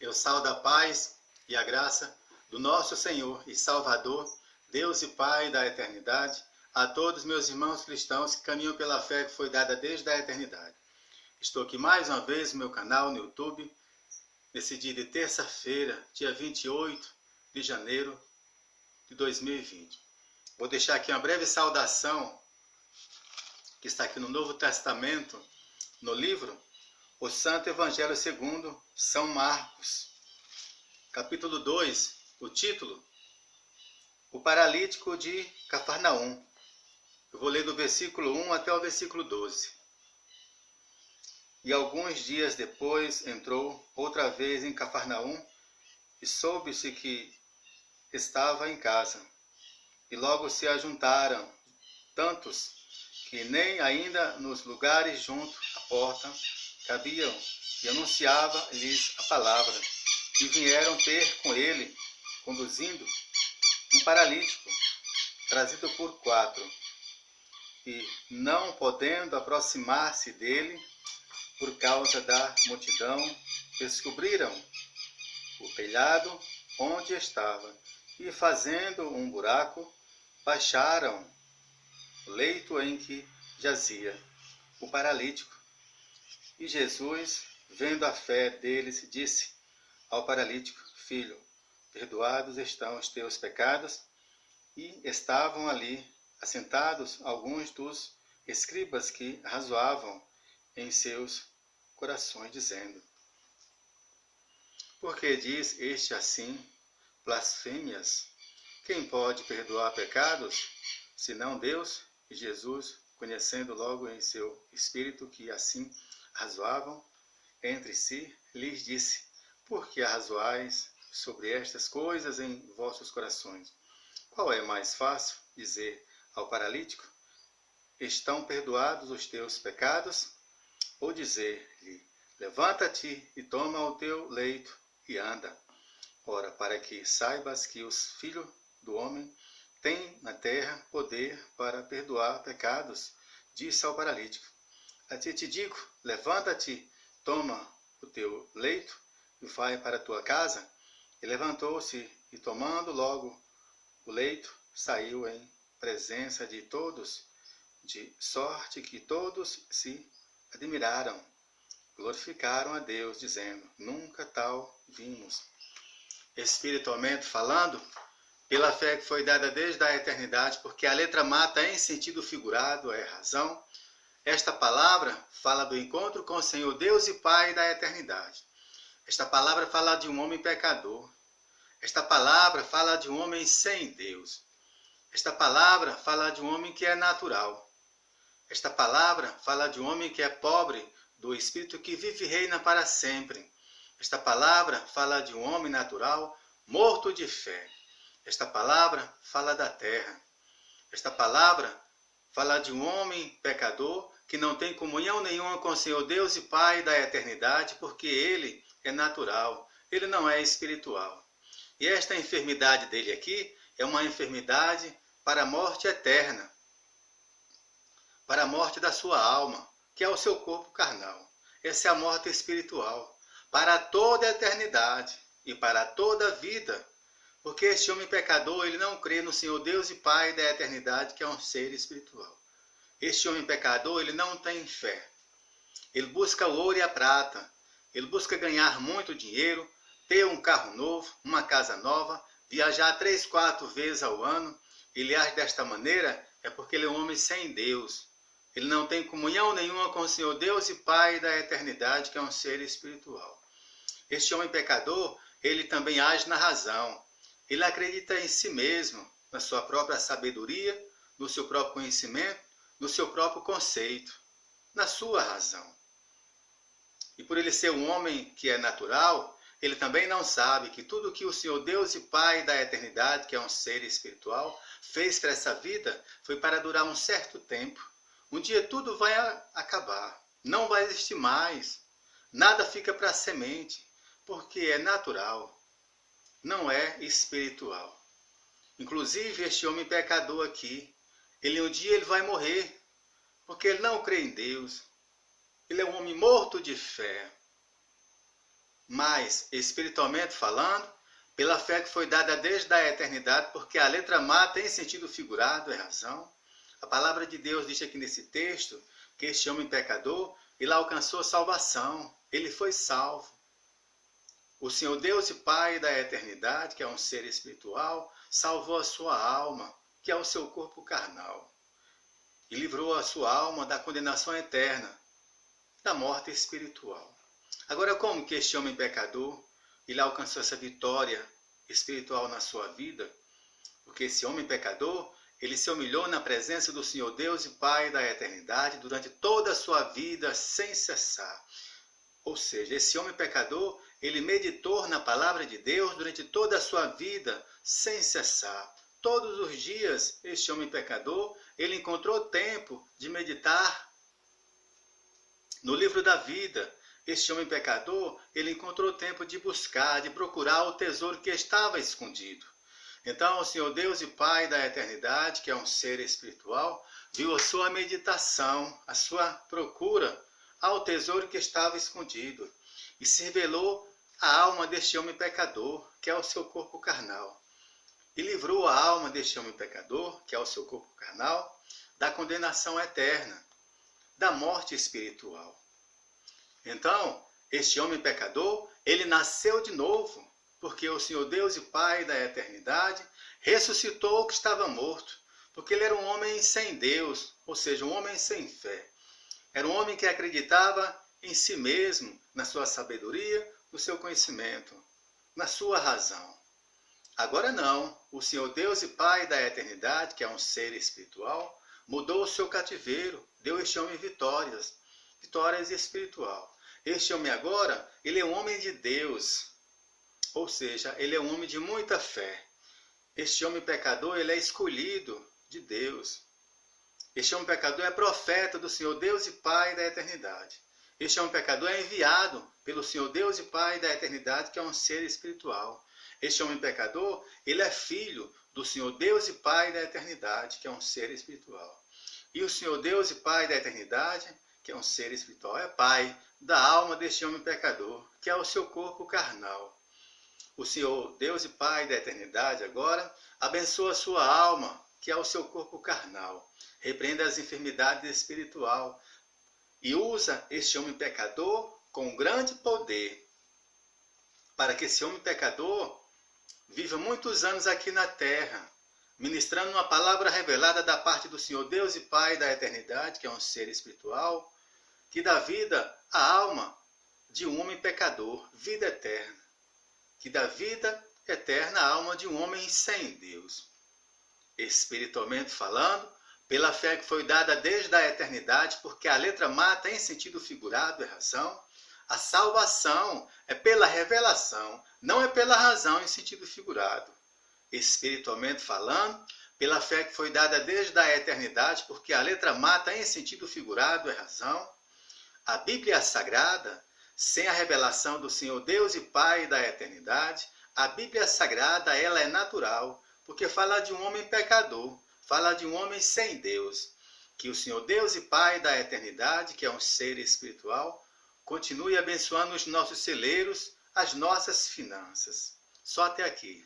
Eu saúdo a paz e a graça do nosso Senhor e Salvador, Deus e Pai da eternidade, a todos meus irmãos cristãos que caminham pela fé que foi dada desde a eternidade. Estou aqui mais uma vez no meu canal no YouTube, nesse dia de terça-feira, dia 28 de janeiro de 2020. Vou deixar aqui uma breve saudação que está aqui no Novo Testamento, no livro O Santo Evangelho segundo São Marcos, capítulo 2, o título, O Paralítico de Cafarnaum. Eu vou ler do versículo 1 até o versículo 12. E alguns dias depois entrou outra vez em Cafarnaum e soube-se que estava em casa. E logo se ajuntaram tantos que nem ainda nos lugares junto à porta cabiam, e anunciava-lhes a palavra. E vieram ter com ele, conduzindo, um paralítico, trazido por 4. E, não podendo aproximar-se dele, por causa da multidão, descobriram o telhado onde estava, e fazendo um buraco, baixaram o leito em que jazia o paralítico. E Jesus, vendo a fé deles, disse ao paralítico: Filho, perdoados estão os teus pecados. E estavam ali assentados alguns dos escribas que razoavam em seus corações, dizendo: Por que diz este assim blasfêmias? Quem pode perdoar pecados, senão Deus? E Jesus, conhecendo logo em seu espírito que assim razoavam entre si, lhes disse: Por que arrazoais sobre estas coisas em vossos corações? Qual é mais fácil dizer ao paralítico: Estão perdoados os teus pecados? Ou dizer-lhe: Levanta-te e toma o teu leito e anda? Ora, para que saibas que os filhos do homem têm na terra poder para perdoar pecados, disse ao paralítico: A ti te digo, levanta-te, toma o teu leito e vai para a tua casa. E levantou-se e, tomando logo o leito, saiu em presença de todos, de sorte que todos se admiraram, glorificaram a Deus, dizendo: Nunca tal vimos. Espiritualmente falando, pela fé que foi dada desde a eternidade, porque a letra mata em sentido figurado, é razão. Esta palavra fala do encontro com o Senhor Deus e Pai da eternidade. Esta palavra fala de um homem pecador. Esta palavra fala de um homem sem Deus. Esta palavra fala de um homem que é natural. Esta palavra fala de um homem que é pobre do Espírito, que vive e reina para sempre. Esta palavra fala de um homem natural, morto de fé. Esta palavra fala da terra. Esta palavra fala de um homem pecador que não tem comunhão nenhuma com o Senhor Deus e Pai da eternidade, porque ele é natural, ele não é espiritual. E esta enfermidade dele aqui é uma enfermidade para a morte eterna, para a morte da sua alma, que é o seu corpo carnal. Essa é a morte espiritual, para toda a eternidade e para toda a vida, porque este homem pecador, ele não crê no Senhor Deus e Pai da eternidade, que é um ser espiritual. Este homem pecador, ele não tem fé. Ele busca o ouro e a prata, ele busca ganhar muito dinheiro, ter um carro novo, uma casa nova, viajar 3, 4 vezes ao ano. Ele age desta maneira é porque ele é um homem sem Deus. Ele não tem comunhão nenhuma com o Senhor Deus e Pai da eternidade, que é um ser espiritual. Este homem pecador, ele também age na razão. Ele acredita em si mesmo, na sua própria sabedoria, no seu próprio conhecimento, no seu próprio conceito, na sua razão. E por ele ser um homem que é natural, ele também não sabe que tudo que o Senhor Deus e Pai da eternidade, que é um ser espiritual, fez para essa vida foi para durar um certo tempo. Um dia tudo vai acabar, não vai existir mais, nada fica para a semente, porque é natural, não é espiritual. Inclusive este homem pecador aqui, um dia ele vai morrer, porque ele não crê em Deus. Ele é um homem morto de fé. mas espiritualmente falando, pela fé que foi dada desde a eternidade, porque a letra mata em sentido figurado, é razão. A palavra de Deus diz aqui nesse texto que este homem pecador, ele alcançou salvação, ele foi salvo. O Senhor Deus e Pai da eternidade, que é um ser espiritual, salvou a sua alma, que é o seu corpo carnal, e livrou a sua alma da condenação eterna, da morte espiritual. Agora, como que este homem pecador, ele alcançou essa vitória espiritual na sua vida? Porque esse homem pecador, ele se humilhou na presença do Senhor Deus e Pai da eternidade durante toda a sua vida sem cessar. Ou seja, esse homem pecador, ele meditou na palavra de Deus durante toda a sua vida sem cessar. Todos os dias, este homem pecador, ele encontrou tempo de meditar no livro da vida. Este homem pecador, ele encontrou tempo de buscar, de procurar o tesouro que estava escondido. Então, o Senhor Deus e Pai da eternidade, que é um ser espiritual, viu a sua meditação, a sua procura ao tesouro que estava escondido e se revelou a alma deste homem pecador, que é o seu corpo carnal. E livrou a alma deste homem pecador, que é o seu corpo carnal, da condenação eterna, da morte espiritual. Então, este homem pecador, ele nasceu de novo, porque o Senhor Deus e Pai da eternidade ressuscitou o que estava morto, porque ele era um homem sem Deus, ou seja, um homem sem fé. Era um homem que acreditava em si mesmo, na sua sabedoria, no seu conhecimento, na sua razão. Agora não, o Senhor Deus e Pai da eternidade, que é um ser espiritual, mudou o seu cativeiro, deu a este homem vitórias espiritual. Este homem agora, ele é um homem de Deus, ou seja, ele é um homem de muita fé. Este homem pecador, ele é escolhido de Deus. Este homem pecador é profeta do Senhor Deus e Pai da eternidade. Este homem pecador é enviado pelo Senhor Deus e Pai da eternidade, que é um ser espiritual. Este homem pecador, ele é filho do Senhor Deus e Pai da eternidade, que é um ser espiritual. E o Senhor Deus e Pai da eternidade, que é um ser espiritual, é pai da alma deste homem pecador, que é o seu corpo carnal. O Senhor Deus e Pai da eternidade agora abençoa a sua alma, que é o seu corpo carnal. Repreende as enfermidades espirituais e usa este homem pecador com grande poder para que esse homem pecador viva muitos anos aqui na terra, ministrando uma palavra revelada da parte do Senhor Deus e Pai da eternidade, que é um ser espiritual, que dá vida à alma de um homem pecador, vida eterna. Que dá vida eterna à alma de um homem sem Deus. Espiritualmente falando, pela fé que foi dada desde a eternidade, porque a letra mata em sentido figurado, é razão. A salvação é pela revelação, não é pela razão em sentido figurado. Espiritualmente falando, pela fé que foi dada desde a eternidade, porque a letra mata em sentido figurado, é razão. A Bíblia Sagrada, sem a revelação do Senhor Deus e Pai da eternidade, a Bíblia Sagrada ela é natural, porque fala de um homem pecador, fala de um homem sem Deus. Que o Senhor Deus e Pai da eternidade, que é um ser espiritual, continue abençoando os nossos celeiros, as nossas finanças. Só até aqui.